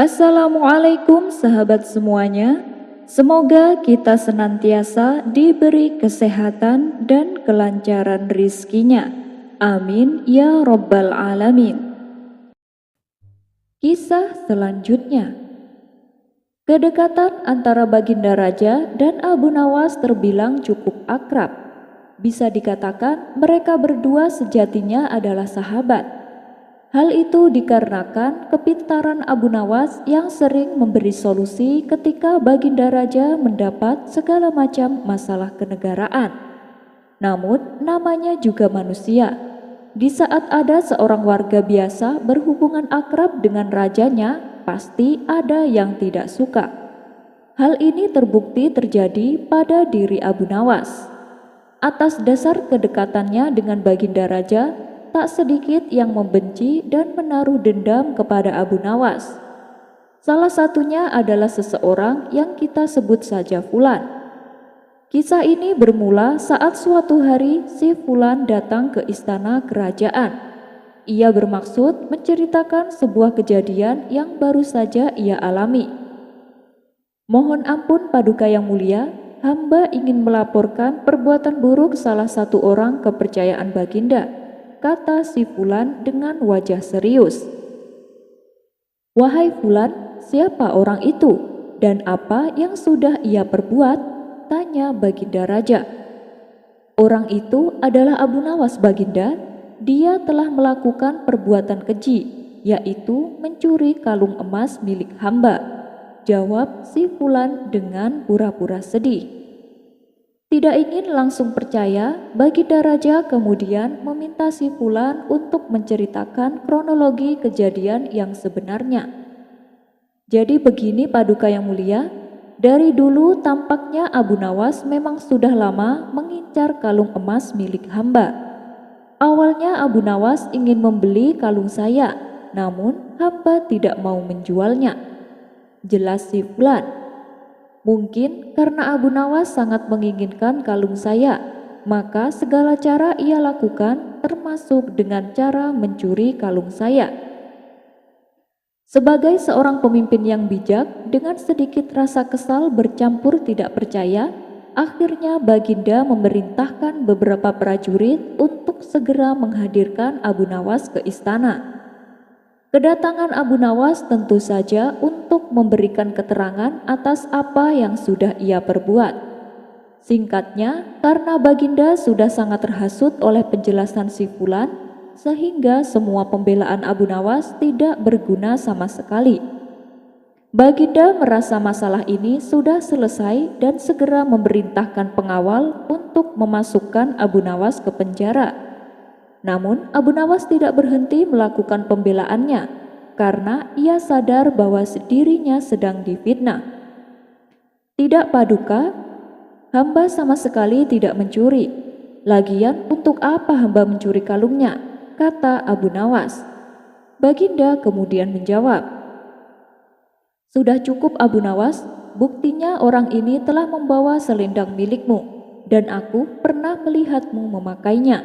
Assalamualaikum sahabat semuanya. Semoga kita senantiasa diberi kesehatan dan kelancaran rizkinya. Amin ya Rabbal Alamin. Kisah selanjutnya. Kedekatan antara Baginda Raja dan Abu Nawas terbilang cukup akrab. Bisa dikatakan mereka berdua sejatinya adalah sahabat. Hal itu dikarenakan kepintaran Abu Nawas yang sering memberi solusi ketika Baginda Raja mendapat segala macam masalah kenegaraan. Namun, namanya juga manusia. Di saat ada seorang warga biasa berhubungan akrab dengan rajanya, pasti ada yang tidak suka. Hal ini terbukti terjadi pada diri Abu Nawas. Atas dasar kedekatannya dengan Baginda Raja, tak sedikit yang membenci dan menaruh dendam kepada Abu Nawas. Salah satunya adalah seseorang yang kita sebut saja Fulan. Kisah ini bermula saat suatu hari si Fulan datang ke istana kerajaan. Ia bermaksud menceritakan sebuah kejadian yang baru saja ia alami. Mohon ampun Paduka yang mulia, hamba ingin melaporkan perbuatan buruk salah satu orang kepercayaan Baginda, kata si Fulan dengan wajah serius. Wahai Fulan, siapa orang itu dan apa yang sudah ia perbuat? Tanya Baginda Raja. Orang itu adalah Abu Nawas Baginda. Dia telah melakukan perbuatan keji, yaitu mencuri kalung emas milik hamba, jawab si Fulan dengan pura-pura sedih. Tidak ingin langsung percaya, Baginda Raja kemudian meminta si Fulan untuk menceritakan kronologi kejadian yang sebenarnya. Jadi begini Paduka yang mulia, dari dulu tampaknya Abu Nawas memang sudah lama mengincar kalung emas milik hamba. Awalnya Abu Nawas ingin membeli kalung saya, namun hamba tidak mau menjualnya. Jelas si Fulan. Mungkin karena Abu Nawas sangat menginginkan kalung saya, maka segala cara ia lakukan termasuk dengan cara mencuri kalung saya. Sebagai seorang pemimpin yang bijak, dengan sedikit rasa kesal bercampur tidak percaya, akhirnya Baginda memerintahkan beberapa prajurit untuk segera menghadirkan Abu Nawas ke istana. Kedatangan Abu Nawas tentu saja untuk memberikan keterangan atas apa yang sudah ia perbuat. Singkatnya, karena Baginda sudah sangat terhasut oleh penjelasan si Fulan, sehingga semua pembelaan Abu Nawas tidak berguna sama sekali. Baginda merasa masalah ini sudah selesai dan segera memerintahkan pengawal untuk memasukkan Abu Nawas ke penjara. Namun Abu Nawas tidak berhenti melakukan pembelaannya karena ia sadar bahwa dirinya sedang difitnah. Tidak Paduka, hamba sama sekali tidak mencuri. Lagian untuk apa hamba mencuri kalungnya? Kata Abu Nawas. Baginda kemudian menjawab, sudah cukup Abu Nawas, buktinya orang ini telah membawa selendang milikmu dan aku pernah melihatmu memakainya,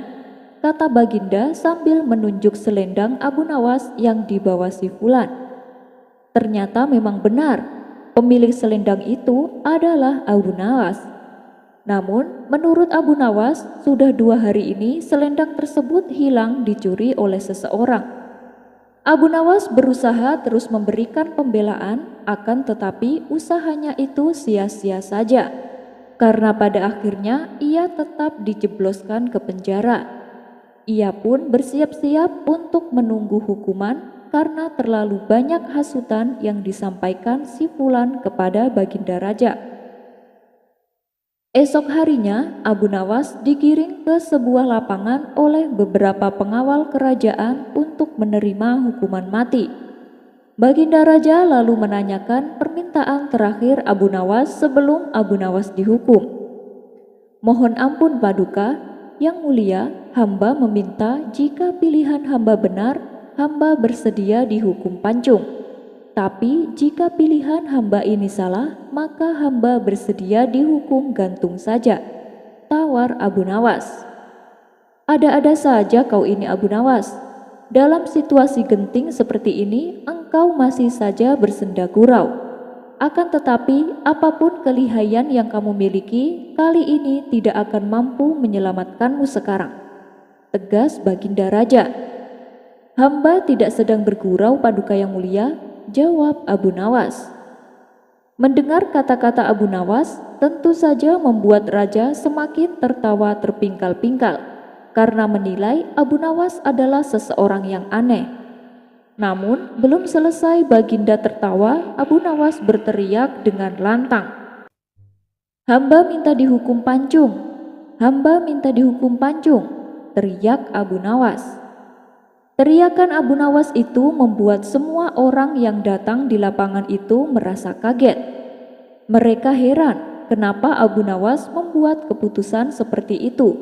kata Baginda sambil menunjuk selendang Abu Nawas yang dibawa si Fulan. Ternyata memang benar, pemilik selendang itu adalah Abu Nawas. Namun menurut Abu Nawas, sudah 2 hari ini selendang tersebut hilang dicuri oleh seseorang. Abu Nawas berusaha terus memberikan pembelaan, akan tetapi usahanya itu sia-sia saja, karena pada akhirnya ia tetap dijebloskan ke penjara. Ia pun bersiap-siap untuk menunggu hukuman karena terlalu banyak hasutan yang disampaikan si Fulan kepada Baginda Raja. Esok harinya, Abu Nawas digiring ke sebuah lapangan oleh beberapa pengawal kerajaan untuk menerima hukuman mati. Baginda Raja lalu menanyakan permintaan terakhir Abu Nawas sebelum Abu Nawas dihukum. Mohon ampun Paduka, yang mulia, hamba meminta jika pilihan hamba benar, hamba bersedia dihukum pancung. Tapi jika pilihan hamba ini salah, maka hamba bersedia dihukum gantung saja, tawar Abu Nawas. Ada-ada saja kau ini Abu Nawas. Dalam situasi genting seperti ini, engkau engkau masih saja bersenda gurau. Akan tetapi, apapun kelihayan yang kamu miliki, kali ini tidak akan mampu menyelamatkanmu sekarang," tegas Baginda Raja. "Hamba tidak sedang bergurau, Paduka yang mulia," jawab Abu Nawas. Mendengar kata-kata Abu Nawas, tentu saja membuat raja semakin tertawa terpingkal-pingkal karena menilai Abu Nawas adalah seseorang yang aneh. Namun, belum selesai Baginda tertawa, Abu Nawas berteriak dengan lantang, "Hamba minta dihukum pancung! Hamba minta dihukum pancung!" teriak Abu Nawas. Teriakan Abu Nawas itu membuat semua orang yang datang di lapangan itu merasa kaget. Mereka heran kenapa Abu Nawas membuat keputusan seperti itu.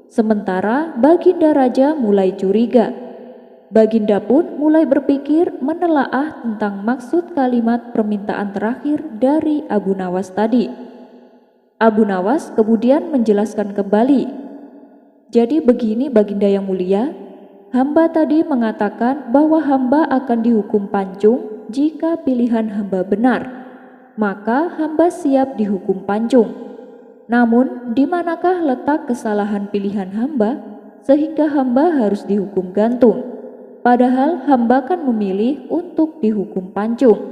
Sementara Baginda Raja mulai curiga. Baginda pun mulai berpikir menelaah tentang maksud kalimat permintaan terakhir dari Abu Nawas tadi. Abu Nawas kemudian menjelaskan kembali, "Jadi begini Baginda yang mulia, hamba tadi mengatakan bahwa hamba akan dihukum pancung jika pilihan hamba benar, maka hamba siap dihukum pancung. Namun, di manakah letak kesalahan pilihan hamba sehingga hamba harus dihukum gantung? Padahal hamba kan memilih untuk dihukum pancung."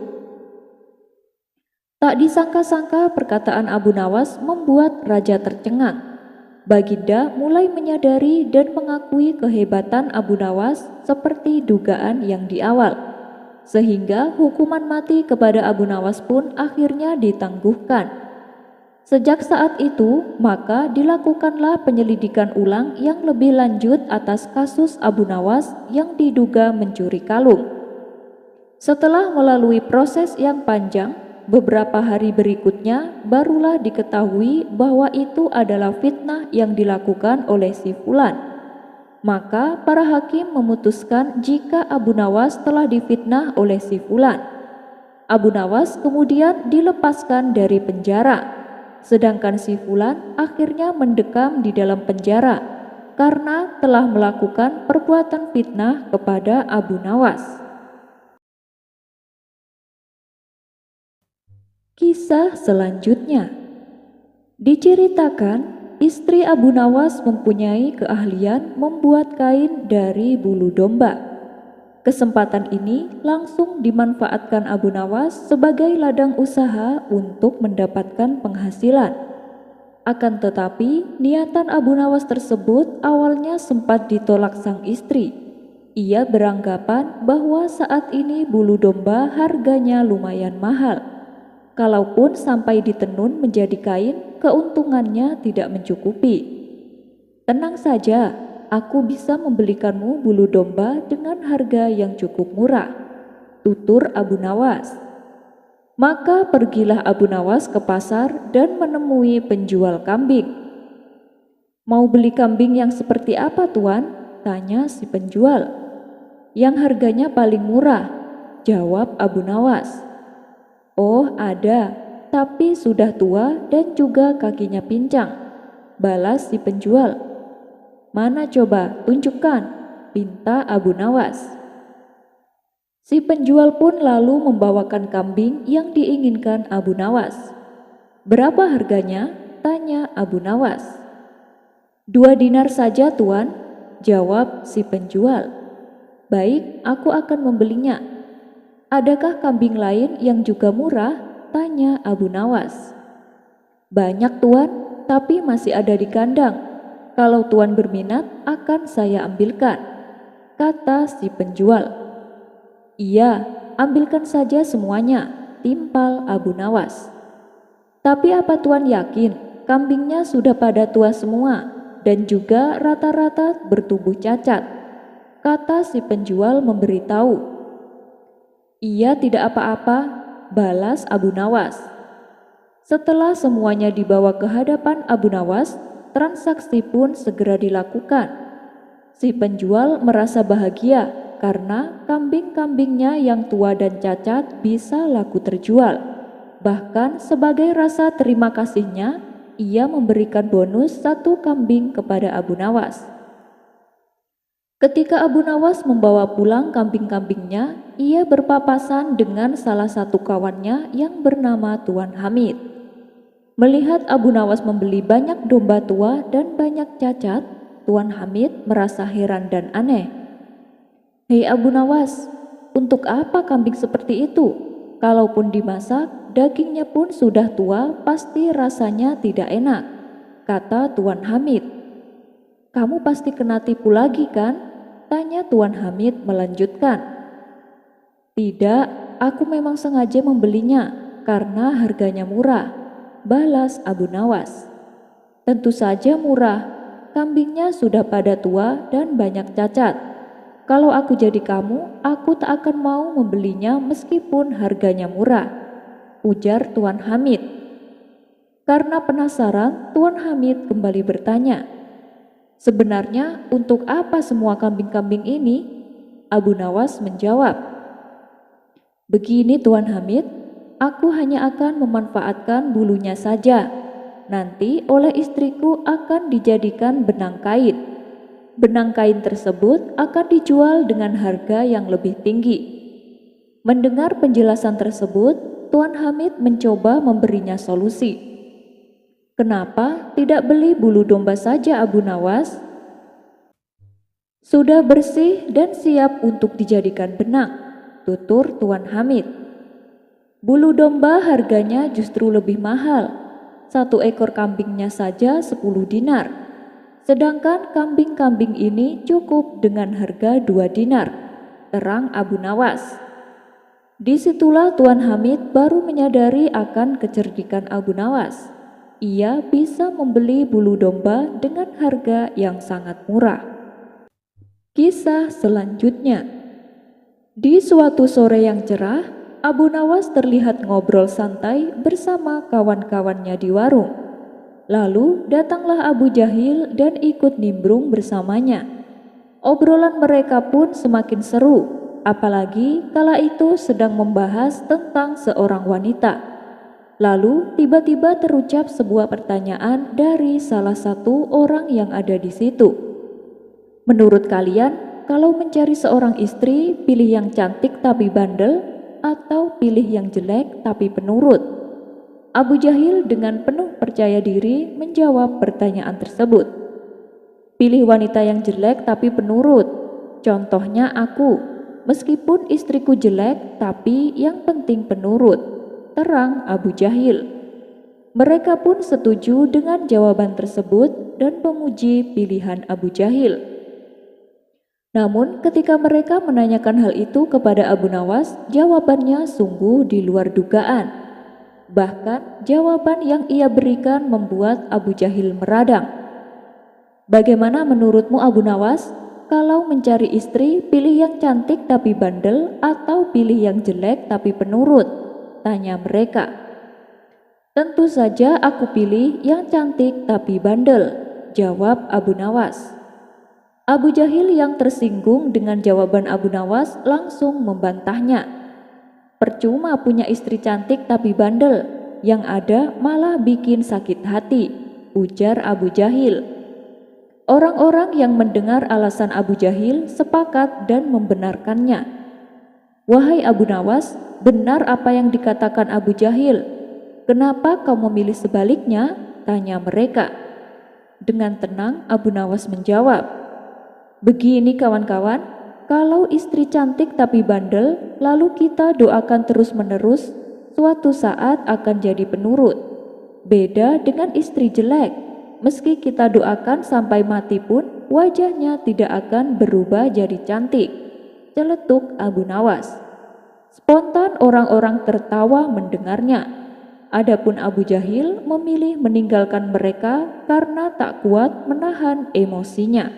Tak disangka-sangka perkataan Abu Nawas membuat raja tercengang. Baginda mulai menyadari dan mengakui kehebatan Abu Nawas seperti dugaan yang di awal, sehingga hukuman mati kepada Abu Nawas pun akhirnya ditangguhkan. Sejak saat itu, maka dilakukanlah penyelidikan ulang yang lebih lanjut atas kasus Abu Nawas yang diduga mencuri kalung. Setelah melalui proses yang panjang, beberapa hari berikutnya barulah diketahui bahwa itu adalah fitnah yang dilakukan oleh si Fulan. Maka para hakim memutuskan jika Abu Nawas telah difitnah oleh si Fulan, Abu Nawas kemudian dilepaskan dari penjara, sedangkan si Fulan akhirnya mendekam di dalam penjara karena telah melakukan perbuatan fitnah kepada Abu Nawas. Kisah selanjutnya diceritakan, istri Abu Nawas mempunyai keahlian membuat kain dari bulu domba. Kesempatan ini langsung dimanfaatkan Abu Nawas sebagai ladang usaha untuk mendapatkan penghasilan. Akan tetapi, niatan Abu Nawas tersebut awalnya sempat ditolak sang istri. Ia beranggapan bahwa saat ini bulu domba harganya lumayan mahal. Kalaupun sampai ditenun menjadi kain, keuntungannya tidak mencukupi. "Tenang saja, aku bisa membelikanmu bulu domba dengan harga yang cukup murah," tutur Abu Nawas. Maka pergilah Abu Nawas ke pasar dan menemui penjual kambing. "Mau beli kambing yang seperti apa, Tuan?" tanya si penjual. "Yang harganya paling murah," jawab Abu Nawas. "Oh, ada, tapi sudah tua dan juga kakinya pincang," balas si penjual. "Mana coba, tunjukkan," pinta Abu Nawas. Si penjual pun lalu membawakan kambing yang diinginkan Abu Nawas. "Berapa harganya?" tanya Abu Nawas. "2 dinar saja, Tuan," jawab si penjual. "Baik, aku akan membelinya." "Adakah kambing lain yang juga murah?" tanya Abu Nawas. "Banyak, Tuan, tapi masih ada di kandang. Kalau Tuan berminat, akan saya ambilkan," kata si penjual. "Iya, ambilkan saja semuanya," timpal Abu Nawas. "Tapi apa Tuan yakin kambingnya sudah pada tua semua dan juga rata-rata bertubuh cacat?" kata si penjual memberitahu. "Iya, tidak apa-apa," balas Abu Nawas. Setelah semuanya dibawa ke hadapan Abu Nawas, transaksi pun segera dilakukan. Si penjual merasa bahagia karena kambing-kambingnya yang tua dan cacat bisa laku terjual. Bahkan sebagai rasa terima kasihnya, ia memberikan bonus 1 kambing kepada Abu Nawas. Ketika Abu Nawas membawa pulang kambing-kambingnya, ia berpapasan dengan salah satu kawannya yang bernama Tuan Hamid. Melihat Abu Nawas membeli banyak domba tua dan banyak cacat, Tuan Hamid merasa heran dan aneh. "Hei Abu Nawas, untuk apa kambing seperti itu? Kalaupun dimasak, dagingnya pun sudah tua, pasti rasanya tidak enak," kata Tuan Hamid. "Kamu pasti kena tipu lagi kan?" tanya Tuan Hamid melanjutkan. "Tidak, aku memang sengaja membelinya karena harganya murah," balas Abu Nawas. "Tentu saja murah, kambingnya sudah pada tua dan banyak cacat. Kalau aku jadi kamu, aku tak akan mau membelinya meskipun harganya murah," ujar Tuan Hamid. Karena penasaran, Tuan Hamid kembali bertanya, "Sebenarnya untuk apa semua kambing-kambing ini?" Abu Nawas menjawab, "Begini Tuan Hamid, aku hanya akan memanfaatkan bulunya saja. Nanti oleh istriku akan dijadikan benang kain. Benang kain tersebut akan dijual dengan harga yang lebih tinggi." Mendengar penjelasan tersebut, Tuan Hamid mencoba memberinya solusi. "Kenapa tidak beli bulu domba saja Abu Nawas? Sudah bersih dan siap untuk dijadikan benang," tutur Tuan Hamid. "Bulu domba harganya justru lebih mahal. Satu ekor kambingnya saja 10 dinar. Sedangkan kambing-kambing ini cukup dengan harga 2 dinar," terang Abu Nawas. Disitulah Tuan Hamid baru menyadari akan kecerdikan Abu Nawas. Ia bisa membeli bulu domba dengan harga yang sangat murah. Kisah selanjutnya. Di suatu sore yang cerah, Abu Nawas terlihat ngobrol santai bersama kawan-kawannya di warung. Lalu datanglah Abu Jahil dan ikut nimbrung bersamanya. Obrolan mereka pun semakin seru, apalagi kala itu sedang membahas tentang seorang wanita. Lalu tiba-tiba terucap sebuah pertanyaan dari salah satu orang yang ada di situ. "Menurut kalian, kalau mencari seorang istri, pilih yang cantik tapi bandel atau pilih yang jelek tapi penurut?" Abu Jahil dengan penuh percaya diri menjawab pertanyaan tersebut. "Pilih wanita yang jelek tapi penurut. Contohnya aku, meskipun istriku jelek tapi yang penting penurut," terang Abu Jahil. Mereka pun setuju dengan jawaban tersebut dan memuji pilihan Abu Jahil. Namun ketika mereka menanyakan hal itu kepada Abu Nawas, jawabannya sungguh di luar dugaan. Bahkan jawaban yang ia berikan membuat Abu Jahil meradang. "Bagaimana menurutmu Abu Nawas? Kalau mencari istri, pilih yang cantik tapi bandel atau pilih yang jelek tapi penurut?" tanya mereka. "Tentu saja aku pilih yang cantik tapi bandel," jawab Abu Nawas. Abu Jahil yang tersinggung dengan jawaban Abu Nawas langsung membantahnya. "Percuma punya istri cantik tapi bandel, yang ada malah bikin sakit hati," ujar Abu Jahil. Orang-orang yang mendengar alasan Abu Jahil sepakat dan membenarkannya. "Wahai Abu Nawas, benar apa yang dikatakan Abu Jahil. Kenapa kau memilih sebaliknya?" tanya mereka. Dengan tenang Abu Nawas menjawab, "Begini kawan-kawan, kalau istri cantik tapi bandel, lalu kita doakan terus-menerus, suatu saat akan jadi penurut. Beda dengan istri jelek, meski kita doakan sampai mati pun wajahnya tidak akan berubah jadi cantik," celetuk Abu Nawas. Spontan orang-orang tertawa mendengarnya. Adapun Abu Jahil memilih meninggalkan mereka karena tak kuat menahan emosinya.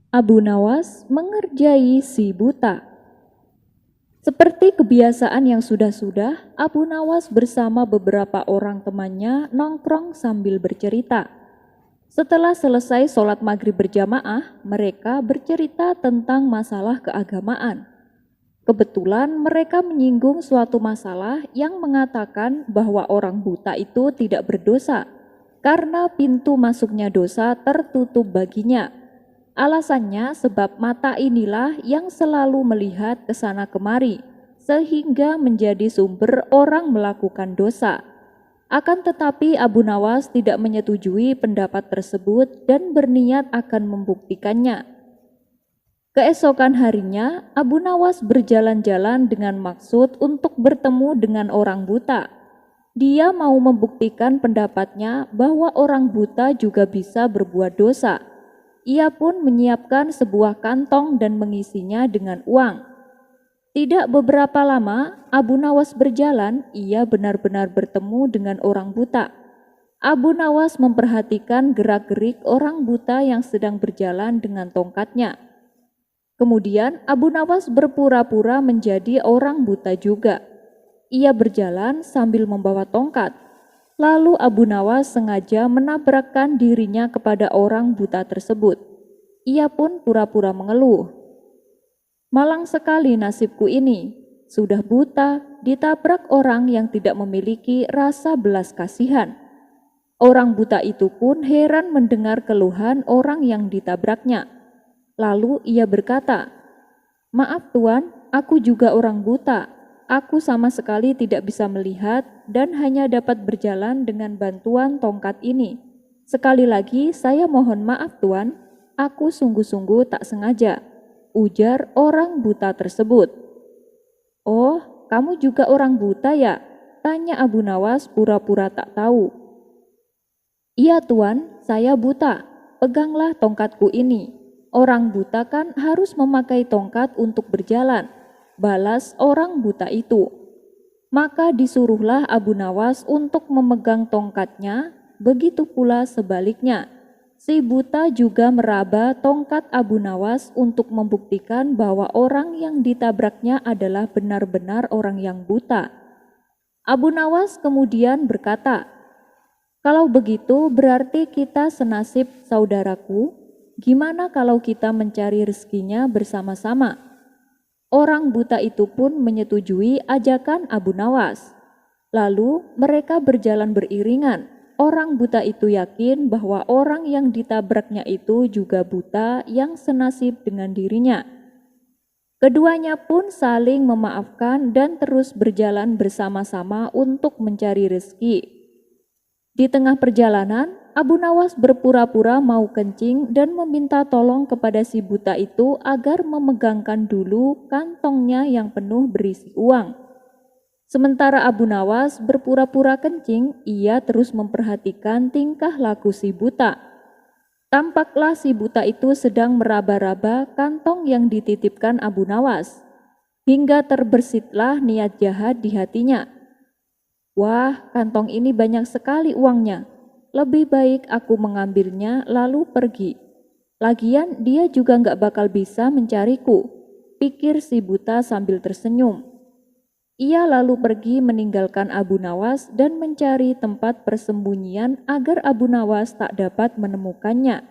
Abu Nawas mengerjai si buta. Seperti kebiasaan yang sudah-sudah, Abu Nawas bersama beberapa orang temannya nongkrong sambil bercerita. Setelah selesai sholat maghrib berjamaah, mereka bercerita tentang masalah keagamaan. Kebetulan mereka menyinggung suatu masalah yang mengatakan bahwa orang buta itu tidak berdosa karena pintu masuknya dosa tertutup baginya. Alasannya sebab mata inilah yang selalu melihat ke sana kemari, sehingga menjadi sumber orang melakukan dosa. Akan tetapi Abu Nawas tidak menyetujui pendapat tersebut dan berniat akan membuktikannya. Keesokan harinya, Abu Nawas berjalan-jalan dengan maksud untuk bertemu dengan orang buta. Dia mau membuktikan pendapatnya bahwa orang buta juga bisa berbuat dosa. Ia pun menyiapkan sebuah kantong dan mengisinya dengan uang. Tidak beberapa lama, Abu Nawas berjalan, ia benar-benar bertemu dengan orang buta. Abu Nawas memperhatikan gerak-gerik orang buta yang sedang berjalan dengan tongkatnya. Kemudian Abu Nawas berpura-pura menjadi orang buta juga. Ia berjalan sambil membawa tongkat. Lalu Abu Nawas sengaja menabrakkan dirinya kepada orang buta tersebut. Ia pun pura-pura mengeluh. Malang sekali nasibku ini, sudah buta, ditabrak orang yang tidak memiliki rasa belas kasihan. Orang buta itu pun heran mendengar keluhan orang yang ditabraknya. Lalu ia berkata, "Maaf Tuan, aku juga orang buta. Aku sama sekali tidak bisa melihat dan hanya dapat berjalan dengan bantuan tongkat ini. Sekali lagi saya mohon maaf Tuan, aku sungguh-sungguh tak sengaja," ujar orang buta tersebut. "Oh, kamu juga orang buta ya?" tanya Abu Nawas pura-pura tak tahu. "Iya Tuan, saya buta. Peganglah tongkatku ini. Orang buta kan harus memakai tongkat untuk berjalan," balas orang buta itu. Maka disuruhlah Abu Nawas untuk memegang tongkatnya, begitu pula sebaliknya. Si buta juga meraba tongkat Abu Nawas untuk membuktikan bahwa orang yang ditabraknya adalah benar-benar orang yang buta. Abu Nawas kemudian berkata, "Kalau begitu berarti kita senasib saudaraku. Gimana kalau kita mencari rezekinya bersama-sama?" Orang buta itu pun menyetujui ajakan Abu Nawas. Lalu mereka berjalan beriringan. Orang buta itu yakin bahwa orang yang ditabraknya itu juga buta yang senasib dengan dirinya. Keduanya pun saling memaafkan dan terus berjalan bersama-sama untuk mencari rezeki. Di tengah perjalanan, Abu Nawas berpura-pura mau kencing dan meminta tolong kepada si buta itu agar memegangkan dulu kantongnya yang penuh berisi uang. Sementara Abu Nawas berpura-pura kencing, ia terus memperhatikan tingkah laku si buta. Tampaklah si buta itu sedang meraba-raba kantong yang dititipkan Abu Nawas, hingga terbersitlah niat jahat di hatinya. "Wah, kantong ini banyak sekali uangnya. Lebih baik aku mengambilnya lalu pergi. Lagian dia juga nggak bakal bisa mencariku," pikir si buta sambil tersenyum. Ia lalu pergi meninggalkan Abu Nawas dan mencari tempat persembunyian agar Abu Nawas tak dapat menemukannya.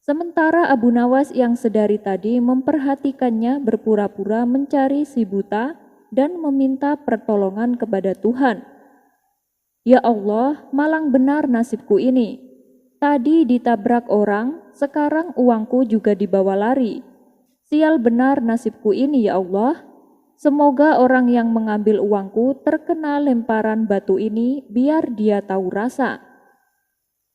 Sementara Abu Nawas yang sedari tadi memperhatikannya berpura-pura mencari si buta dan meminta pertolongan kepada Tuhan. "Ya Allah, malang benar nasibku ini. Tadi ditabrak orang, sekarang uangku juga dibawa lari. Sial benar nasibku ini ya Allah. Semoga orang yang mengambil uangku terkena lemparan batu ini biar dia tahu rasa."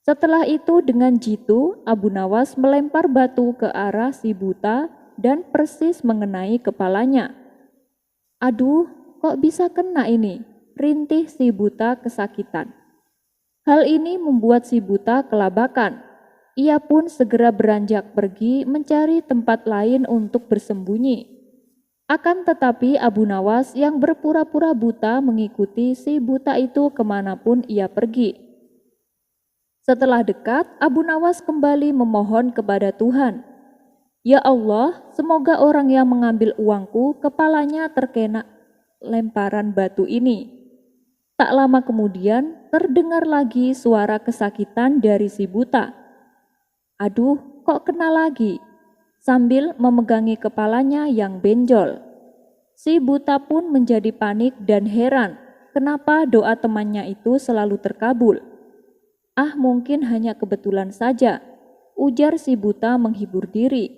Setelah itu dengan jitu Abu Nawas melempar batu ke arah si buta dan persis mengenai kepalanya. "Aduh, kok bisa kena ini?" rintih si buta kesakitan. Hal ini membuat si buta kelabakan. Ia pun segera beranjak pergi mencari tempat lain untuk bersembunyi. Akan tetapi Abu Nawas yang berpura-pura buta mengikuti si buta itu kemanapun ia pergi. Setelah dekat, Abu Nawas kembali memohon kepada Tuhan. "Ya Allah, semoga orang yang mengambil uangku kepalanya terkena lemparan batu ini." Tak lama kemudian terdengar lagi suara kesakitan dari si buta. "Aduh, kok kena lagi?" sambil memegangi kepalanya yang benjol. Si buta pun menjadi panik dan heran, kenapa doa temannya itu selalu terkabul. "Ah, mungkin hanya kebetulan saja," ujar si buta menghibur diri.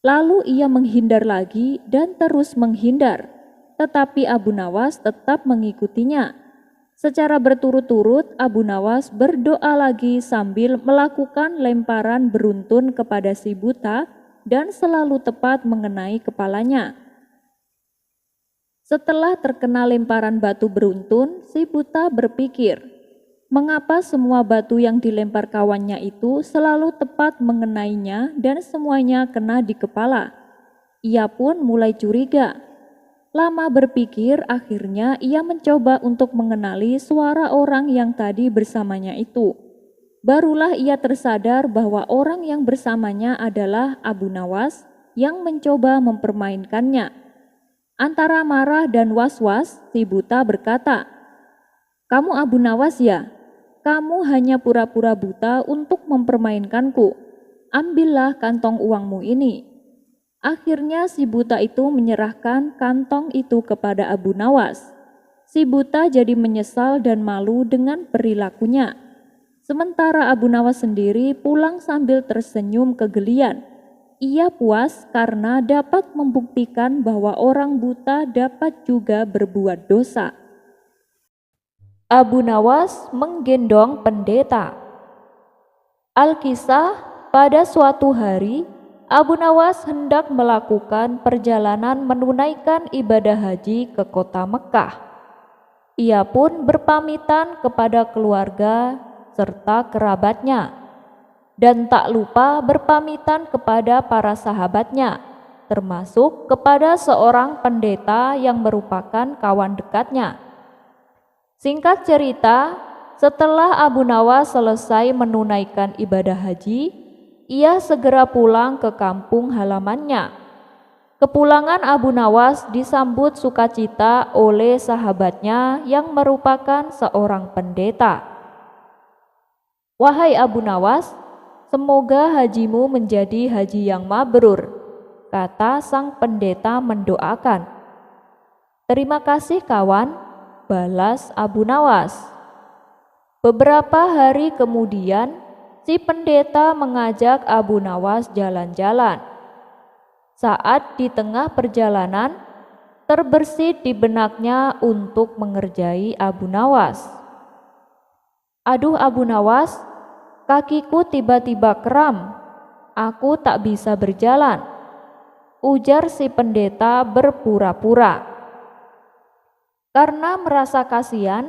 Lalu ia menghindar lagi dan terus menghindar, tetapi Abu Nawas tetap mengikutinya. Secara berturut-turut Abu Nawas berdoa lagi sambil melakukan lemparan beruntun kepada si buta dan selalu tepat mengenai kepalanya. Setelah terkena lemparan batu beruntun, si buta berpikir, mengapa semua batu yang dilempar kawannya itu selalu tepat mengenainya dan semuanya kena di kepala? Ia pun mulai curiga. Lama berpikir, akhirnya ia mencoba untuk mengenali suara orang yang tadi bersamanya itu. Barulah ia tersadar bahwa orang yang bersamanya adalah Abu Nawas yang mencoba mempermainkannya. Antara marah dan was-was, si buta berkata, "Kamu Abu Nawas ya? Kamu hanya pura-pura buta untuk mempermainkanku. Ambillah kantong uangmu ini." Akhirnya si buta itu menyerahkan kantong itu kepada Abu Nawas. Si buta jadi menyesal dan malu dengan perilakunya. Sementara Abu Nawas sendiri pulang sambil tersenyum kegelian. Ia puas karena dapat membuktikan bahwa orang buta dapat juga berbuat dosa. Abu Nawas menggendong pendeta. Alkisah, pada suatu hari Abu Nawas hendak melakukan perjalanan menunaikan ibadah haji ke kota Mekah. Ia pun berpamitan kepada keluarga serta kerabatnya, dan tak lupa berpamitan kepada para sahabatnya, termasuk kepada seorang pendeta yang merupakan kawan dekatnya. Singkat cerita, setelah Abu Nawas selesai menunaikan ibadah haji, ia segera pulang ke kampung halamannya. Kepulangan Abu Nawas disambut sukacita oleh sahabatnya yang merupakan seorang pendeta. "Wahai Abu Nawas, semoga hajimu menjadi haji yang mabrur," kata sang pendeta mendoakan. "Terima kasih kawan," balas Abu Nawas. Beberapa hari kemudian, si pendeta mengajak Abu Nawas jalan-jalan. Saat di tengah perjalanan, terbersit di benaknya untuk mengerjai Abu Nawas. "Aduh Abu Nawas, kakiku tiba-tiba kram, aku tak bisa berjalan," ujar si pendeta berpura-pura. Karena merasa kasihan,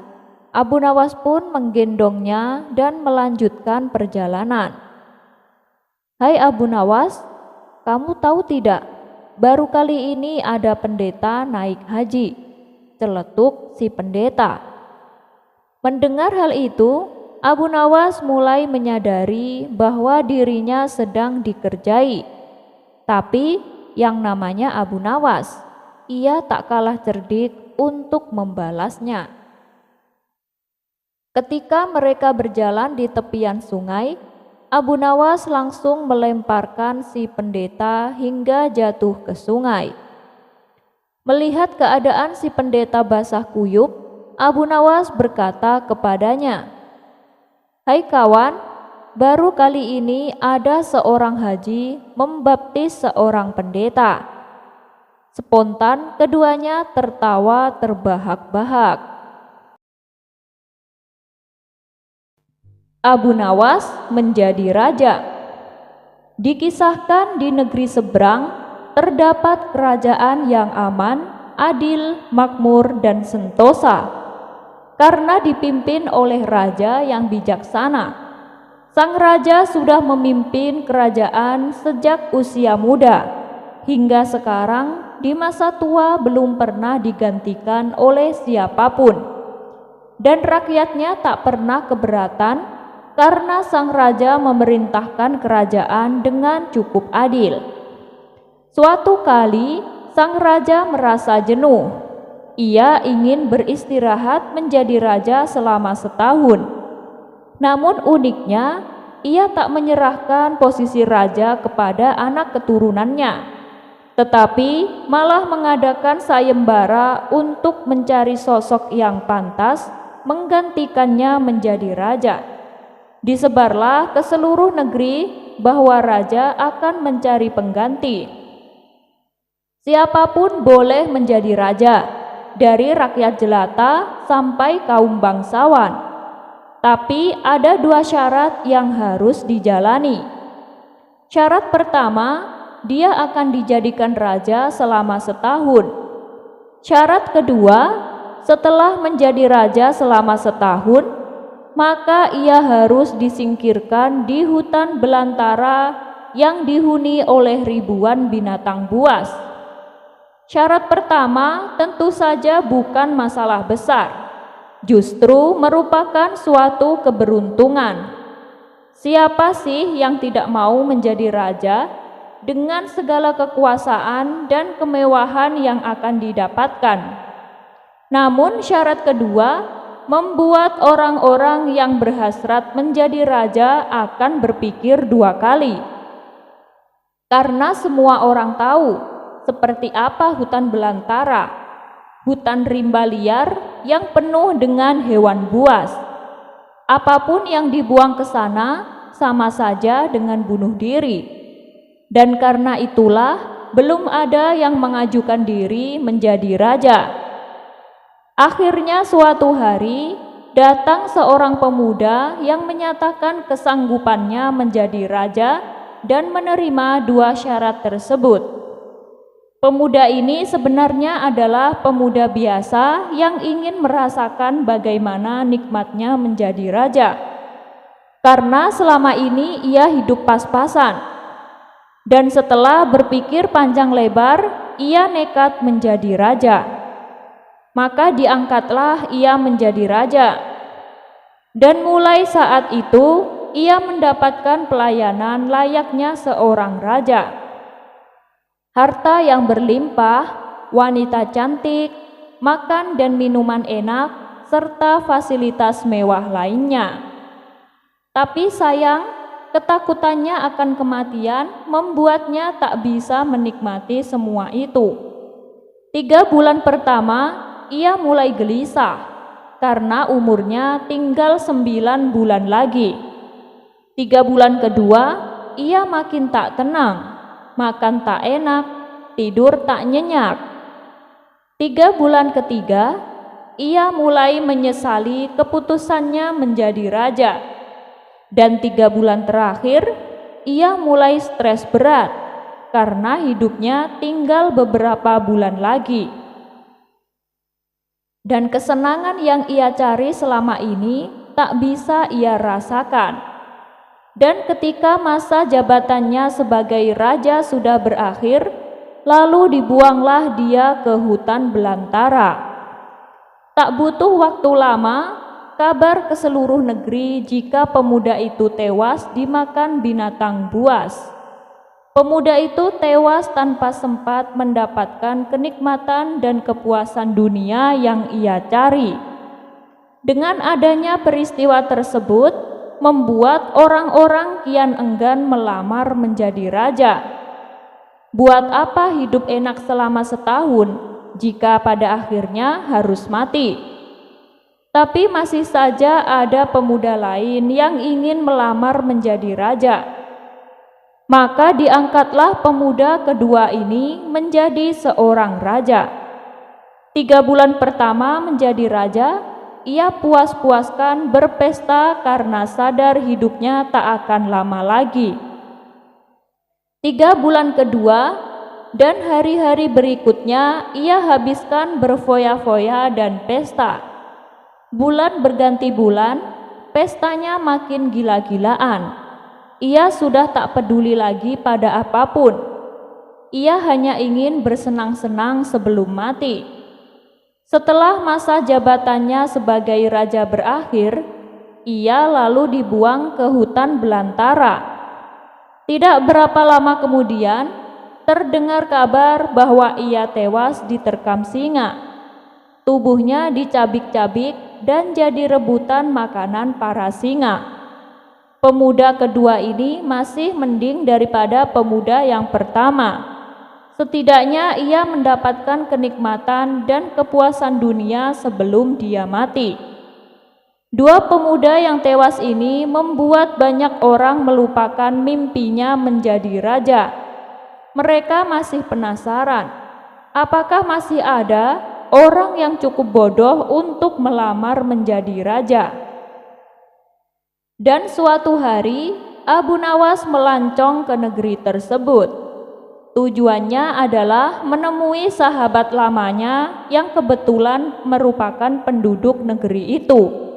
Abu Nawas pun menggendongnya dan melanjutkan perjalanan. "Hai Abu Nawas, kamu tahu tidak, baru kali ini ada pendeta naik haji," celetuk si pendeta. Mendengar hal itu, Abu Nawas mulai menyadari bahwa dirinya sedang dikerjai. Tapi yang namanya Abu Nawas, ia tak kalah cerdik untuk membalasnya. Ketika mereka berjalan di tepian sungai, Abu Nawas langsung melemparkan si pendeta hingga jatuh ke sungai. Melihat keadaan si pendeta basah kuyup, Abu Nawas berkata kepadanya, "Hai kawan, baru kali ini ada seorang haji membaptis seorang pendeta." Spontan keduanya tertawa terbahak-bahak. Abu Nawas menjadi raja. Dikisahkan di negeri seberang terdapat kerajaan yang aman, adil, makmur, dan sentosa. Karena dipimpin oleh raja yang bijaksana. Sang raja sudah memimpin kerajaan sejak usia muda, hingga sekarang di masa tua belum pernah digantikan oleh siapapun. Dan rakyatnya tak pernah keberatan karena sang raja memerintahkan kerajaan dengan cukup adil. Suatu kali, sang raja merasa jenuh. Ia ingin beristirahat menjadi raja selama setahun. Namun uniknya, ia tak menyerahkan posisi raja kepada anak keturunannya, tetapi malah mengadakan sayembara untuk mencari sosok yang pantas menggantikannya menjadi raja. Disebarlah ke seluruh negeri bahwa raja akan mencari pengganti. Siapapun boleh menjadi raja, dari rakyat jelata sampai kaum bangsawan. Tapi ada dua syarat yang harus dijalani. Syarat pertama, dia akan dijadikan raja selama setahun. Syarat kedua, setelah menjadi raja selama setahun, maka ia harus disingkirkan di hutan belantara yang dihuni oleh ribuan binatang buas. Syarat pertama tentu saja bukan masalah besar, justru merupakan suatu keberuntungan. Siapa sih yang tidak mau menjadi raja dengan segala kekuasaan dan kemewahan yang akan didapatkan? Namun syarat kedua membuat orang-orang yang berhasrat menjadi raja akan berpikir dua kali. Karena semua orang tahu seperti apa hutan belantara, hutan rimba liar yang penuh dengan hewan buas. Apapun yang dibuang ke sana sama saja dengan bunuh diri. Dan karena itulah belum ada yang mengajukan diri menjadi raja. Akhirnya suatu hari datang seorang pemuda yang menyatakan kesanggupannya menjadi raja dan menerima dua syarat tersebut. Pemuda ini sebenarnya adalah pemuda biasa yang ingin merasakan bagaimana nikmatnya menjadi raja. Karena selama ini ia hidup pas-pasan. Dan setelah berpikir panjang lebar, ia nekat menjadi raja. Maka diangkatlah ia menjadi raja. Dan mulai saat itu, ia mendapatkan pelayanan layaknya seorang raja. Harta yang berlimpah, wanita cantik, makan dan minuman enak, serta fasilitas mewah lainnya. Tapi sayang, ketakutannya akan kematian membuatnya tak bisa menikmati semua itu. 3 bulan pertama, ia mulai gelisah, karena umurnya tinggal 9 bulan lagi. 3 bulan kedua, ia makin tak tenang. Makan tak enak, tidur tak nyenyak. 3 bulan ketiga, ia mulai menyesali keputusannya menjadi raja. Dan 3 bulan terakhir, ia mulai stres berat karena hidupnya tinggal beberapa bulan lagi. Dan kesenangan yang ia cari selama ini tak bisa ia rasakan. Dan ketika masa jabatannya sebagai raja sudah berakhir, lalu dibuanglah dia ke hutan belantara. Tak butuh waktu lama, kabar ke seluruh negeri jika pemuda itu tewas dimakan binatang buas. Pemuda itu tewas tanpa sempat mendapatkan kenikmatan dan kepuasan dunia yang ia cari. Dengan adanya peristiwa tersebut, membuat orang-orang kian enggan melamar menjadi raja. Buat apa hidup enak selama setahun jika pada akhirnya harus mati? Tapi masih saja ada pemuda lain yang ingin melamar menjadi raja. Maka diangkatlah pemuda kedua ini menjadi seorang raja. 3 bulan pertama menjadi raja, ia puas-puaskan berpesta karena sadar hidupnya tak akan lama lagi. 3 bulan kedua dan hari-hari berikutnya ia habiskan berfoya-foya dan pesta. Bulan berganti bulan, pestanya makin gila-gilaan. Ia sudah tak peduli lagi pada apapun. Ia hanya ingin bersenang-senang sebelum mati. Setelah masa jabatannya sebagai raja berakhir, ia lalu dibuang ke hutan belantara. Tidak berapa lama kemudian, terdengar kabar bahwa ia tewas diterkam singa. Tubuhnya dicabik-cabik dan jadi rebutan makanan para singa. Pemuda kedua ini masih mending daripada pemuda yang pertama. Setidaknya ia mendapatkan kenikmatan dan kepuasan dunia sebelum dia mati. Dua pemuda yang tewas ini membuat banyak orang melupakan mimpinya menjadi raja. Mereka masih penasaran, apakah masih ada orang yang cukup bodoh untuk melamar menjadi raja. Dan suatu hari, Abu Nawas melancong ke negeri tersebut. Tujuannya adalah menemui sahabat lamanya yang kebetulan merupakan penduduk negeri itu.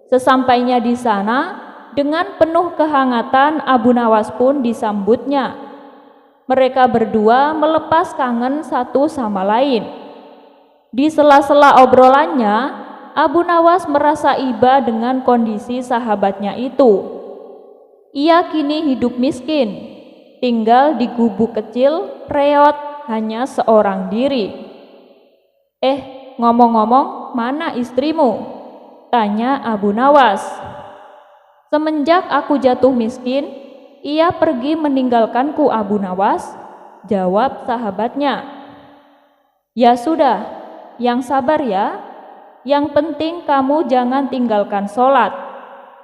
Sesampainya di sana, dengan penuh kehangatan Abu Nawas pun disambutnya. Mereka berdua melepas kangen satu sama lain. Di sela-sela obrolannya, Abu Nawas merasa iba dengan kondisi sahabatnya itu. Ia kini hidup miskin, tinggal di gubuk kecil, reot hanya seorang diri. Ngomong-ngomong, mana istrimu?" tanya Abu Nawas. "Semenjak aku jatuh miskin, ia pergi meninggalkanku Abu Nawas," jawab sahabatnya. "Ya sudah, yang sabar ya. Yang penting kamu jangan tinggalkan sholat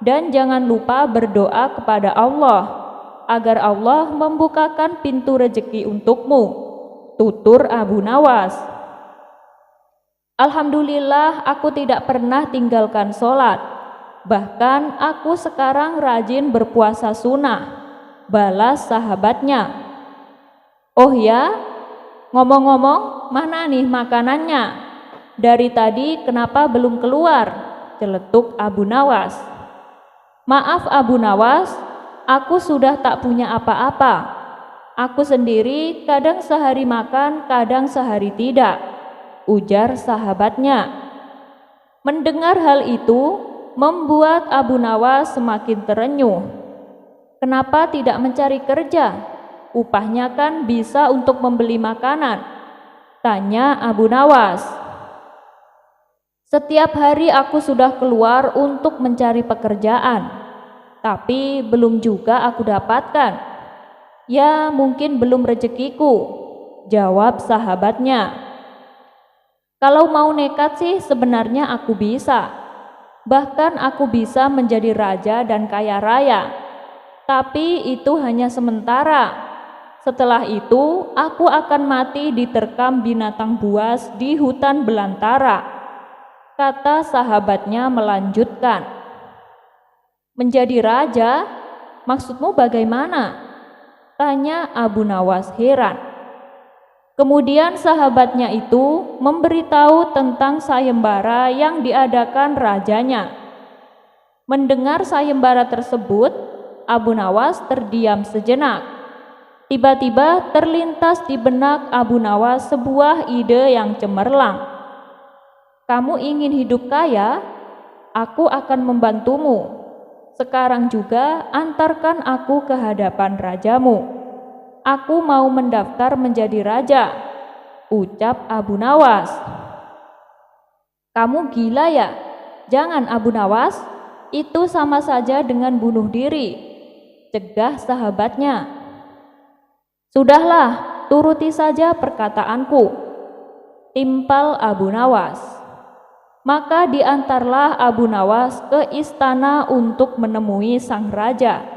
dan jangan lupa berdoa kepada Allah agar Allah membukakan pintu rezeki untukmu," tutur Abu Nawas. "Alhamdulillah aku tidak pernah tinggalkan sholat. Bahkan aku sekarang rajin berpuasa sunnah," balas sahabatnya. "Oh ya? Ngomong-ngomong, mana nih makanannya? Dari tadi kenapa belum keluar?" celetuk Abu Nawas. "Maaf Abu Nawas, aku sudah tak punya apa-apa. Aku sendiri kadang sehari makan, kadang sehari tidak," ujar sahabatnya. Mendengar hal itu membuat Abu Nawas semakin terenyuh. "Kenapa tidak mencari kerja? Upahnya kan bisa untuk membeli makanan," tanya Abu Nawas. "Setiap hari aku sudah keluar untuk mencari pekerjaan, tapi belum juga aku dapatkan. Ya mungkin belum rezekiku," jawab sahabatnya. "Kalau mau nekat sih sebenarnya aku bisa. Bahkan aku bisa menjadi raja dan kaya raya. Tapi itu hanya sementara. Setelah itu aku akan mati diterkam binatang buas di hutan belantara," kata sahabatnya melanjutkan. "Menjadi raja? Maksudmu bagaimana?" tanya Abu Nawas heran. Kemudian sahabatnya itu memberitahu tentang sayembara yang diadakan rajanya. Mendengar sayembara tersebut, Abu Nawas terdiam sejenak. Tiba-tiba terlintas di benak Abu Nawas sebuah ide yang cemerlang. "Kamu ingin hidup kaya? Aku akan membantumu. Sekarang juga antarkan aku ke hadapan rajamu. Aku mau mendaftar menjadi raja," ucap Abu Nawas. "Kamu gila ya? Jangan Abu Nawas, itu sama saja dengan bunuh diri," cegah sahabatnya. "Sudahlah, turuti saja perkataanku," timpal Abu Nawas. Maka diantarlah Abu Nawas ke istana untuk menemui sang raja.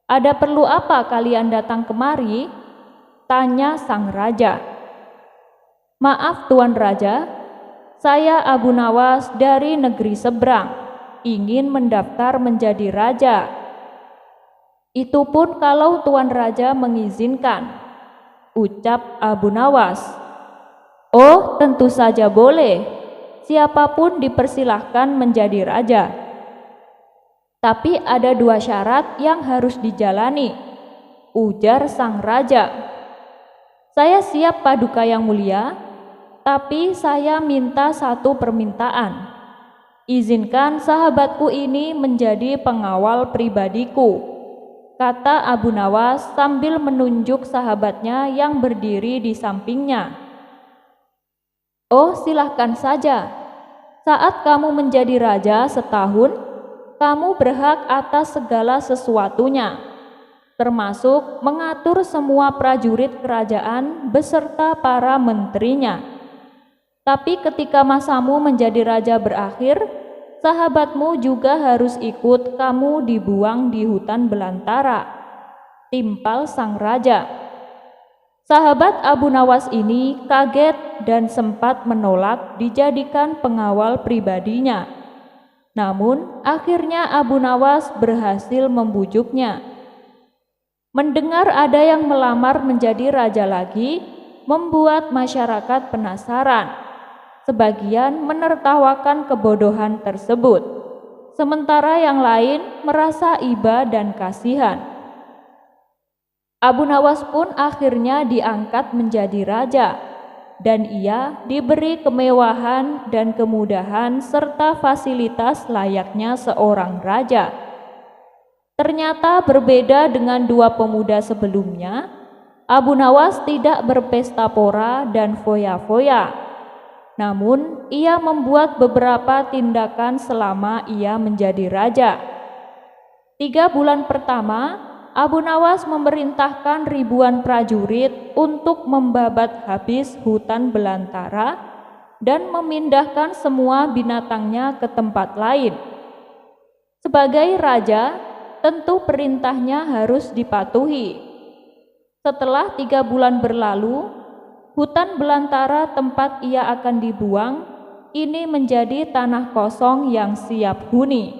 "Ada perlu apa kalian datang kemari?" tanya sang raja. "Maaf Tuan Raja, saya Abu Nawas dari negeri seberang, ingin mendaftar menjadi raja." "Itu pun kalau Tuan Raja mengizinkan," ucap Abu Nawas. "Oh, tentu saja boleh. Siapapun dipersilahkan menjadi raja. Tapi ada 2 syarat yang harus dijalani," ujar sang raja. "Saya siap Paduka Yang Mulia, tapi saya minta satu permintaan. Izinkan sahabatku ini menjadi pengawal pribadiku," kata Abu Nawas sambil menunjuk sahabatnya yang berdiri di sampingnya. "Oh, silahkan saja. Saat kamu menjadi raja setahun, kamu berhak atas segala sesuatunya, termasuk mengatur semua prajurit kerajaan beserta para menterinya. Tapi ketika masamu menjadi raja berakhir, sahabatmu juga harus ikut kamu dibuang di hutan belantara, timpal sang raja. Sahabat Abu Nawas ini kaget dan sempat menolak dijadikan pengawal pribadinya. Namun akhirnya Abu Nawas berhasil membujuknya. Mendengar ada yang melamar menjadi raja lagi, membuat masyarakat penasaran. Sebagian menertawakan kebodohan tersebut, sementara yang lain merasa iba dan kasihan. Abu Nawas pun akhirnya diangkat menjadi raja, dan ia diberi kemewahan dan kemudahan serta fasilitas layaknya seorang raja. Ternyata berbeda dengan dua pemuda sebelumnya, Abu Nawas tidak berpesta pora dan foya-foya. Namun ia membuat beberapa tindakan selama ia menjadi raja. 3 bulan pertama, Abu Nawas memerintahkan ribuan prajurit untuk membabat habis hutan belantara dan memindahkan semua binatangnya ke tempat lain. Sebagai raja, tentu perintahnya harus dipatuhi. Setelah 3 bulan berlalu, hutan belantara tempat ia akan dibuang ini menjadi tanah kosong yang siap huni.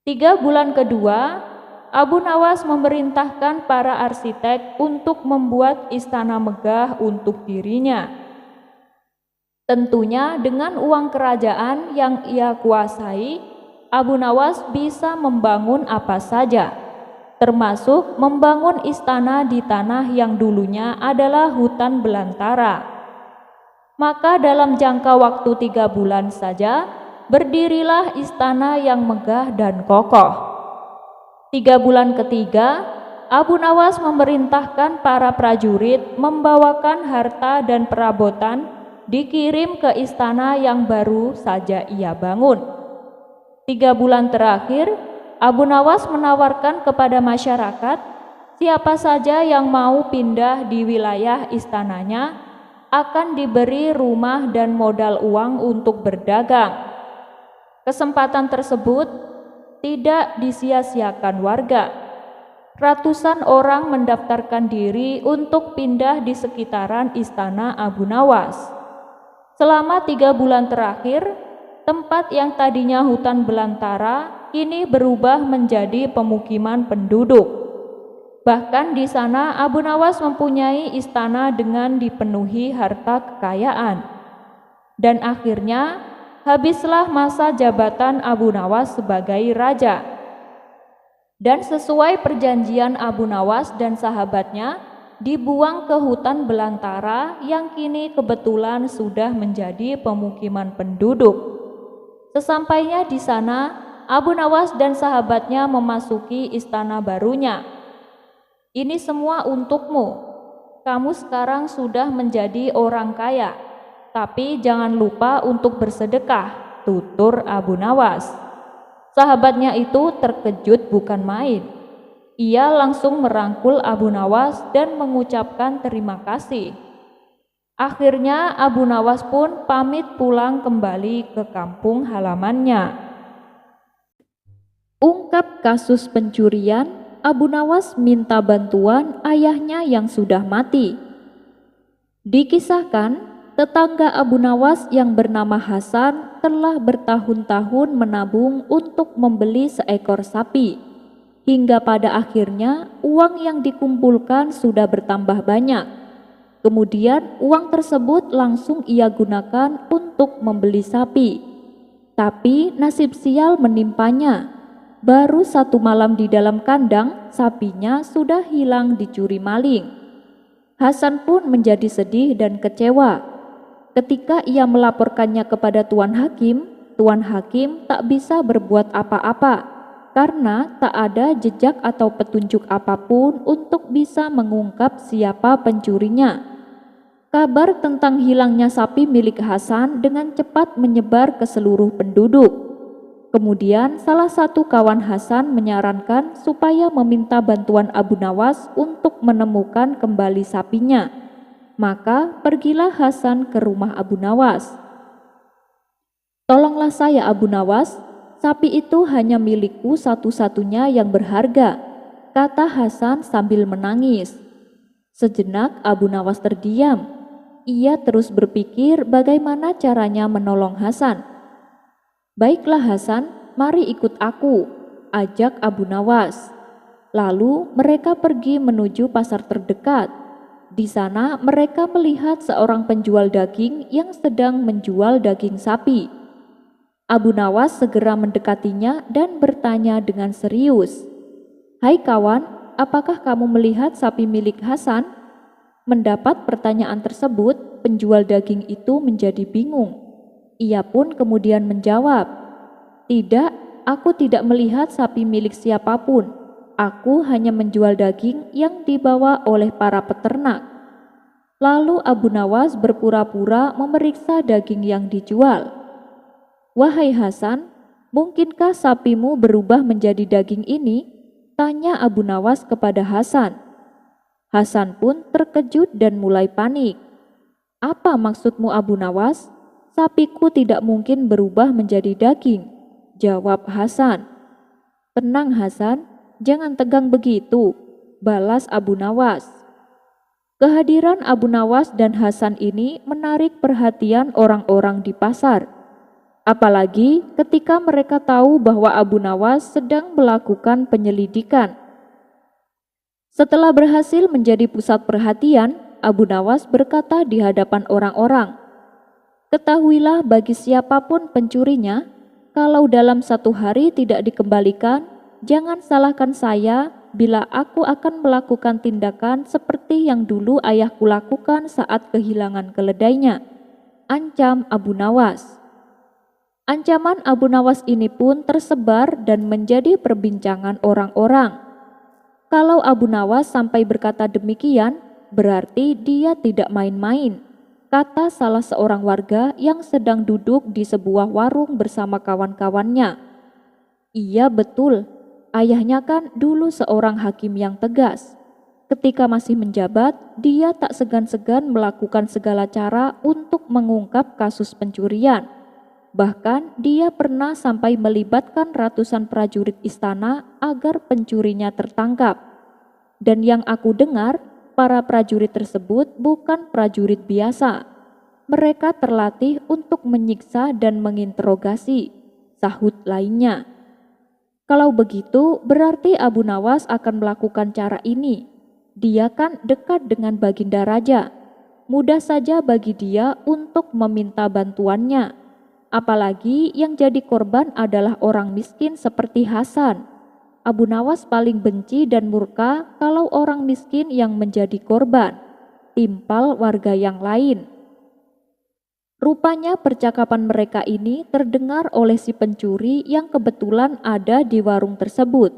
3 bulan kedua, Abu Nawas memerintahkan para arsitek untuk membuat istana megah untuk dirinya. Tentunya dengan uang kerajaan yang ia kuasai, Abu Nawas bisa membangun apa saja, termasuk membangun istana di tanah yang dulunya adalah hutan belantara. Maka dalam jangka waktu 3 bulan saja, berdirilah istana yang megah dan kokoh. 3 bulan ketiga, Abu Nawas memerintahkan para prajurit membawakan harta dan perabotan dikirim ke istana yang baru saja ia bangun. 3 bulan terakhir, Abu Nawas menawarkan kepada masyarakat siapa saja yang mau pindah di wilayah istananya akan diberi rumah dan modal uang untuk berdagang. Kesempatan tersebut tidak disia-siakan warga. Ratusan orang mendaftarkan diri untuk pindah di sekitaran istana Abu Nawas. Selama 3 bulan terakhir, tempat yang tadinya hutan belantara kini berubah menjadi pemukiman penduduk. Bahkan di sana Abu Nawas mempunyai istana dengan dipenuhi harta kekayaan. Dan akhirnya habislah masa jabatan Abu Nawas sebagai raja. Dan sesuai perjanjian, Abu Nawas dan sahabatnya dibuang ke hutan belantara yang kini kebetulan sudah menjadi pemukiman penduduk. Sesampainya di sana, Abu Nawas dan sahabatnya memasuki istana barunya. Ini semua untukmu. Kamu sekarang sudah menjadi orang kaya. Tapi jangan lupa untuk bersedekah, tutur Abu Nawas. Sahabatnya itu terkejut bukan main. Ia langsung merangkul Abu Nawas dan mengucapkan terima kasih. Akhirnya Abu Nawas pun pamit pulang kembali ke kampung halamannya. Ungkap kasus pencurian, Abu Nawas minta bantuan ayahnya yang sudah mati. Dikisahkan, tetangga Abu Nawas yang bernama Hasan telah bertahun-tahun menabung untuk membeli seekor sapi. Hingga pada akhirnya uang yang dikumpulkan sudah bertambah banyak. Kemudian uang tersebut langsung ia gunakan untuk membeli sapi. Tapi nasib sial menimpanya. Baru 1 malam di dalam kandang, sapinya sudah hilang dicuri maling. Hasan pun menjadi sedih dan kecewa. Ketika ia melaporkannya kepada Tuan Hakim tak bisa berbuat apa-apa karena tak ada jejak atau petunjuk apapun untuk bisa mengungkap siapa pencurinya. Kabar tentang hilangnya sapi milik Hasan dengan cepat menyebar ke seluruh penduduk. Kemudian salah satu kawan Hasan menyarankan supaya meminta bantuan Abu Nawas untuk menemukan kembali sapinya. Maka pergilah Hasan ke rumah Abu Nawas. "Tolonglah saya Abu Nawas, sapi itu hanya milikku satu-satunya yang berharga," kata Hasan sambil menangis. Sejenak Abu Nawas terdiam. Ia terus berpikir bagaimana caranya menolong Hasan. "Baiklah Hasan, mari ikut aku," ajak Abu Nawas. Lalu mereka pergi menuju pasar terdekat. Di sana mereka melihat seorang penjual daging yang sedang menjual daging sapi. Abu Nawas segera mendekatinya dan bertanya dengan serius, "Hai kawan, apakah kamu melihat sapi milik Hasan?" Mendapat pertanyaan tersebut, penjual daging itu menjadi bingung. Ia pun kemudian menjawab, "Tidak, aku tidak melihat sapi milik siapapun. Aku hanya menjual daging yang dibawa oleh para peternak." Lalu Abu Nawas berpura-pura memeriksa daging yang dijual. "Wahai Hasan, mungkinkah sapimu berubah menjadi daging ini?" tanya Abu Nawas kepada Hasan. Hasan pun terkejut dan mulai panik. "Apa maksudmu Abu Nawas? Sapiku tidak mungkin berubah menjadi daging," jawab Hasan. "Tenang Hasan, jangan tegang begitu," balas Abu Nawas. Kehadiran Abu Nawas dan Hasan ini menarik perhatian orang-orang di pasar. Apalagi ketika mereka tahu bahwa Abu Nawas sedang melakukan penyelidikan. Setelah berhasil menjadi pusat perhatian, Abu Nawas berkata di hadapan orang-orang, "Ketahuilah bagi siapapun pencurinya, kalau dalam 1 hari tidak dikembalikan, jangan salahkan saya bila aku akan melakukan tindakan seperti yang dulu ayahku lakukan saat kehilangan keledainya," ancam Abu Nawas. Ancaman Abu Nawas ini pun tersebar dan menjadi perbincangan orang-orang. Kalau Abu Nawas sampai berkata demikian, berarti dia tidak main-main, kata salah seorang warga yang sedang duduk di sebuah warung bersama kawan-kawannya. "Iya betul, ayahnya kan dulu seorang hakim yang tegas. Ketika masih menjabat, dia tak segan-segan melakukan segala cara untuk mengungkap kasus pencurian. Bahkan dia pernah sampai melibatkan ratusan prajurit istana agar pencurinya tertangkap. Dan yang aku dengar, para prajurit tersebut bukan prajurit biasa. Mereka terlatih untuk menyiksa dan menginterogasi," sahut lainnya. "Kalau begitu, berarti Abu Nawas akan melakukan cara ini. Dia kan dekat dengan Baginda Raja. Mudah saja bagi dia untuk meminta bantuannya. Apalagi yang jadi korban adalah orang miskin seperti Hasan. Abu Nawas paling benci dan murka kalau orang miskin yang menjadi korban," timpal warga yang lain. Rupanya percakapan mereka ini terdengar oleh si pencuri yang kebetulan ada di warung tersebut.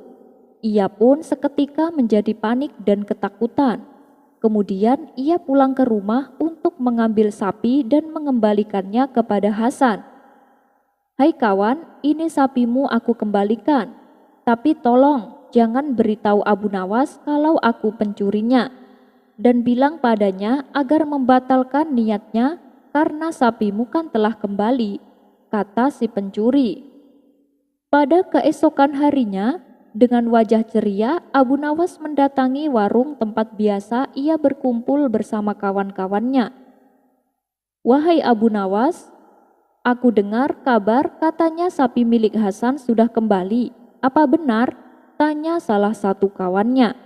Ia pun seketika menjadi panik dan ketakutan. Kemudian ia pulang ke rumah untuk mengambil sapi dan mengembalikannya kepada Hasan. "Hai kawan, ini sapimu aku kembalikan. Tapi tolong jangan beritahu Abu Nawas kalau aku pencurinya. Dan bilang padanya agar membatalkan niatnya karena sapimu kan telah kembali," kata si pencuri. Pada keesokan harinya, dengan wajah ceria, Abu Nawas mendatangi warung tempat biasa ia berkumpul bersama kawan-kawannya. "Wahai Abu Nawas, aku dengar kabar katanya sapi milik Hasan sudah kembali. Apa benar?" tanya salah satu kawannya.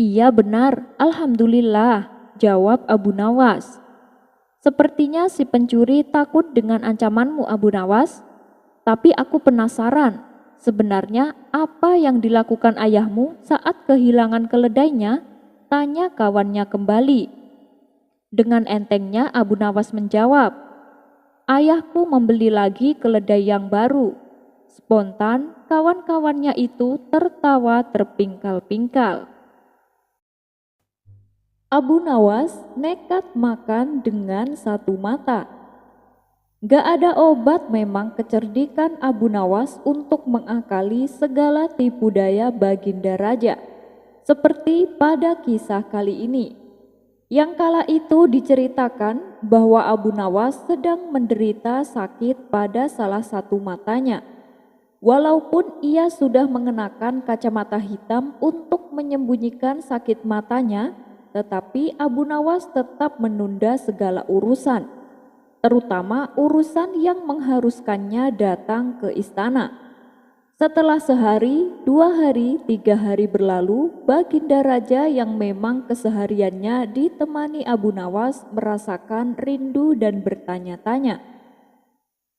"Iya benar, alhamdulillah," jawab Abu Nawas. "Sepertinya si pencuri takut dengan ancamanmu Abu Nawas. Tapi aku penasaran, sebenarnya apa yang dilakukan ayahmu saat kehilangan keledainya?" tanya kawannya kembali. Dengan entengnya Abu Nawas menjawab, "Ayahku membeli lagi keledai yang baru." Spontan kawan-kawannya itu tertawa terpingkal-pingkal. Abu Nawas nekat makan dengan satu mata. Gak ada obat memang kecerdikan Abu Nawas untuk mengakali segala tipu daya Baginda Raja, seperti pada kisah kali ini. Yang kala itu diceritakan bahwa Abu Nawas sedang menderita sakit pada salah satu matanya. Walaupun ia sudah mengenakan kacamata hitam untuk menyembunyikan sakit matanya, tetapi Abu Nawas tetap menunda segala urusan, terutama urusan yang mengharuskannya datang ke istana. Setelah sehari, 2 hari, 3 hari berlalu, Baginda Raja yang memang kesehariannya ditemani Abu Nawas merasakan rindu dan bertanya-tanya,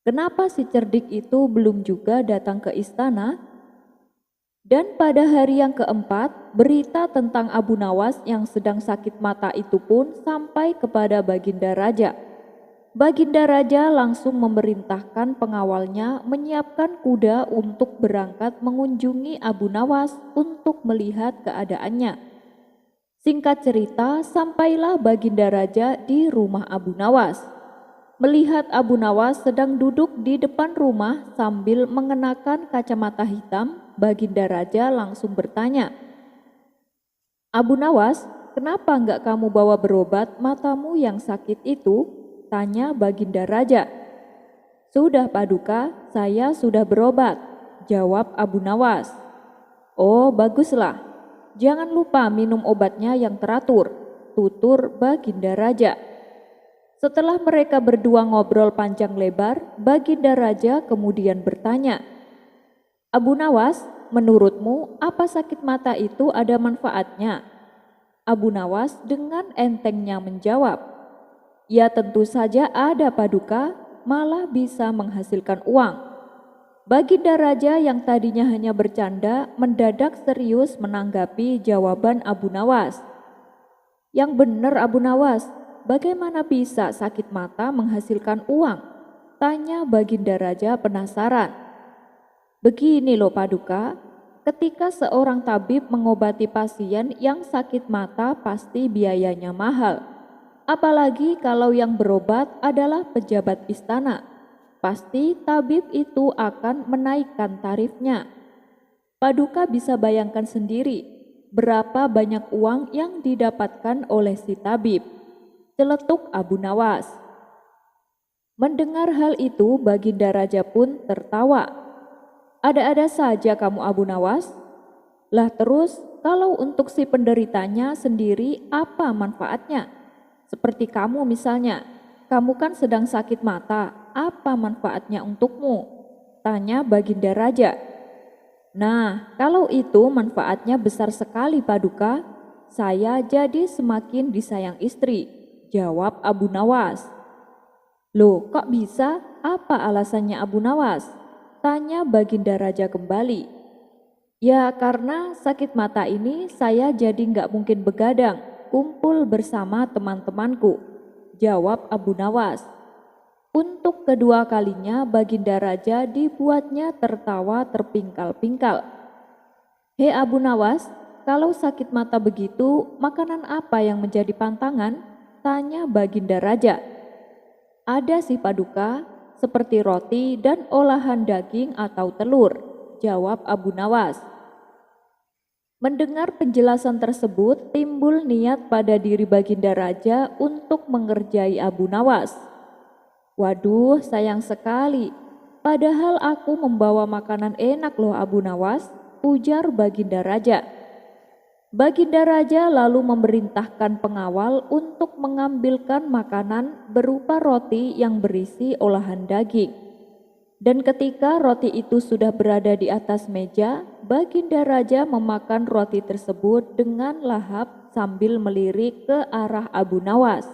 kenapa si cerdik itu belum juga datang ke istana? Dan pada hari yang keempat, berita tentang Abu Nawas yang sedang sakit mata itu pun sampai kepada Baginda Raja. Baginda Raja langsung memerintahkan pengawalnya menyiapkan kuda untuk berangkat mengunjungi Abu Nawas untuk melihat keadaannya. Singkat cerita, sampailah Baginda Raja di rumah Abu Nawas. Melihat Abu Nawas sedang duduk di depan rumah sambil mengenakan kacamata hitam, Baginda Raja langsung bertanya, "Abu Nawas, kenapa enggak kamu bawa berobat matamu yang sakit itu?" tanya Baginda Raja. "Sudah Paduka, saya sudah berobat," jawab Abu Nawas. "Oh baguslah, jangan lupa minum obatnya yang teratur," tutur Baginda Raja. Setelah mereka berdua ngobrol panjang lebar, Baginda Raja kemudian bertanya, "Abu Nawas, menurutmu apa sakit mata itu ada manfaatnya?" Abu Nawas dengan entengnya menjawab, "Ya tentu saja ada Paduka, malah bisa menghasilkan uang." Baginda Raja yang tadinya hanya bercanda mendadak serius menanggapi jawaban Abu Nawas. "Yang benar Abu Nawas, bagaimana bisa sakit mata menghasilkan uang?" tanya Baginda Raja penasaran. "Begini loh Paduka, ketika seorang tabib mengobati pasien yang sakit mata pasti biayanya mahal. Apalagi kalau yang berobat adalah pejabat istana, pasti tabib itu akan menaikkan tarifnya. Paduka bisa bayangkan sendiri berapa banyak uang yang didapatkan oleh si tabib," celetuk Abu Nawas. Mendengar hal itu, Baginda Raja pun tertawa. "Ada-ada saja kamu Abu Nawas. Lah terus kalau untuk si penderitanya sendiri apa manfaatnya? Seperti kamu misalnya, kamu kan sedang sakit mata, apa manfaatnya untukmu?" tanya Baginda Raja. "Nah, kalau itu manfaatnya besar sekali Paduka, saya jadi semakin disayang istri," jawab Abu Nawas. "Loh kok bisa? Apa alasannya Abu Nawas?" tanya Baginda Raja kembali. "Ya karena sakit mata ini saya jadi nggak mungkin begadang, kumpul bersama teman-temanku," jawab Abu Nawas. Untuk kedua kalinya Baginda Raja dibuatnya tertawa terpingkal-pingkal. "Hei Abu Nawas, kalau sakit mata begitu, makanan apa yang menjadi pantangan?" tanya Baginda Raja. "Ada sih Paduka, seperti roti dan olahan daging atau telur," jawab Abu Nawas. Mendengar penjelasan tersebut, timbul niat pada diri Baginda Raja untuk mengerjai Abu Nawas. "Waduh, sayang sekali. Padahal aku membawa makanan enak loh Abu Nawas," ujar Baginda Raja. Baginda Raja lalu memerintahkan pengawal untuk mengambilkan makanan berupa roti yang berisi olahan daging. Dan ketika roti itu sudah berada di atas meja, Baginda Raja memakan roti tersebut dengan lahap sambil melirik ke arah Abu Nawas.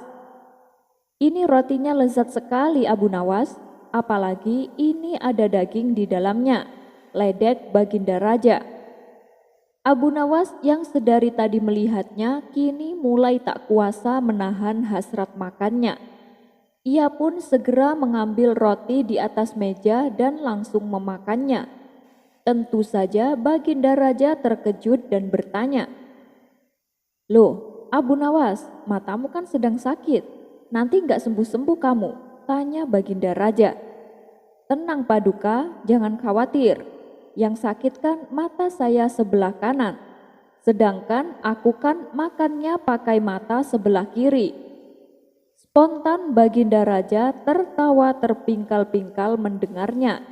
"Ini rotinya lezat sekali Abu Nawas, apalagi ini ada daging di dalamnya," ledek Baginda Raja. Abu Nawas yang sedari tadi melihatnya kini mulai tak kuasa menahan hasrat makannya. Ia pun segera mengambil roti di atas meja dan langsung memakannya. Tentu saja Baginda Raja terkejut dan bertanya, "Loh, Abu Nawas, matamu kan sedang sakit. Nanti nggak sembuh-sembuh kamu?" tanya Baginda Raja. "Tenang Paduka, jangan khawatir. Yang sakit kan mata saya sebelah kanan. sedangkan aku kan makannya pakai mata sebelah kiri. Spontan Baginda Raja tertawa terpingkal-pingkal mendengarnya.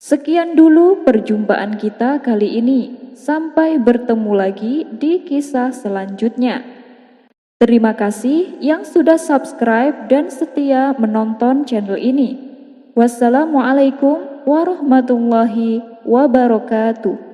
Sekian dulu perjumpaan kita kali ini. Sampai bertemu lagi di kisah selanjutnya. Terima kasih yang sudah subscribe dan setia menonton channel ini. Wassalamualaikum warahmatullahi wabarakatuh.